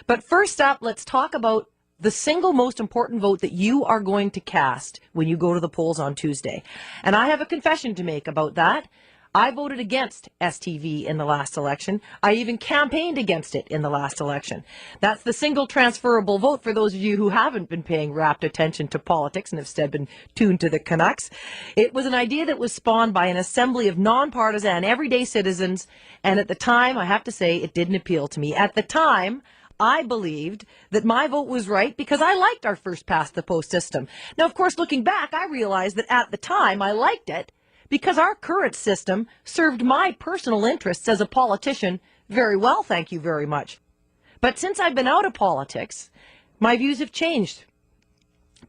But first up, let's talk about the single most important vote that you are going to cast when you go to the polls on Tuesday. And I have a confession to make about that. I voted against STV in the last election. I even campaigned against it in the last election. That's the single transferable vote for those of you who haven't been paying rapt attention to politics and instead been tuned to the Canucks. It was an idea that was spawned by an assembly of nonpartisan, everyday citizens, and at the time, I have to say, it didn't appeal to me. At the time, I believed that my vote was right because I liked our first past the post system. Now, of course, looking back, I realized that at the time I liked it because our current system served my personal interests as a politician very well, thank you very much. But since I've been out of politics, my views have changed.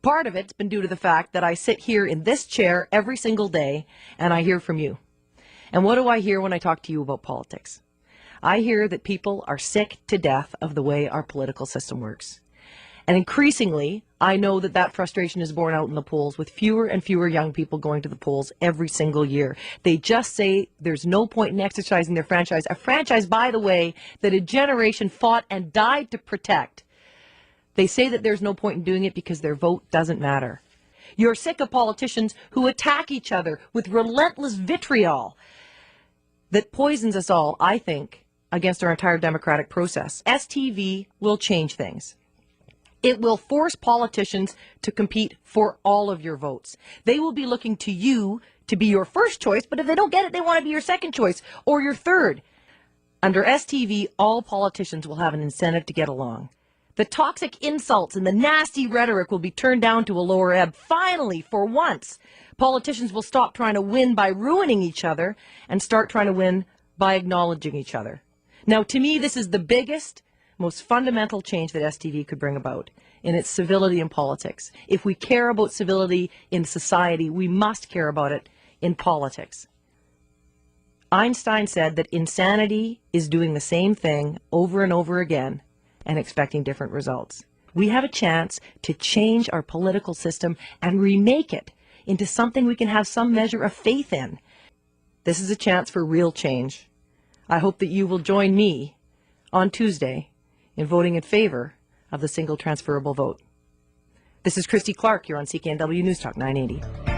Part of it's been due to the fact that I sit here in this chair every single day and I hear from you. And what do I hear when I talk to you about politics? I hear that people are sick to death of the way our political system works. And increasingly, I know that that frustration is borne out in the polls with fewer and fewer young people going to the polls every single year. They just say there's no point in exercising their franchise. A franchise, by the way, that a generation fought and died to protect. They say that there's no point in doing it because their vote doesn't matter. You're sick of politicians who attack each other with relentless vitriol that poisons us all, I think, against our entire democratic process. STV will change things. It will force politicians to compete for all of your votes. They will be looking to you to be your first choice, but if they don't get it, they want to be your second choice or your third. Under STV, all politicians will have an incentive to get along. The toxic insults and the nasty rhetoric will be turned down to a lower ebb. Finally, for once, politicians will stop trying to win by ruining each other and start trying to win by acknowledging each other. Now, to me, this is the biggest, most fundamental change that STV could bring about in its civility in politics. If we care about civility in society, we must care about it in politics. Einstein said that insanity is doing the same thing over and over again and expecting different results. We have a chance to change our political system and remake it into something we can have some measure of faith in. This is a chance for real change. I hope that you will join me on Tuesday in voting in favor of the single transferable vote. This is Christy Clark. You're on CKNW News Talk 980.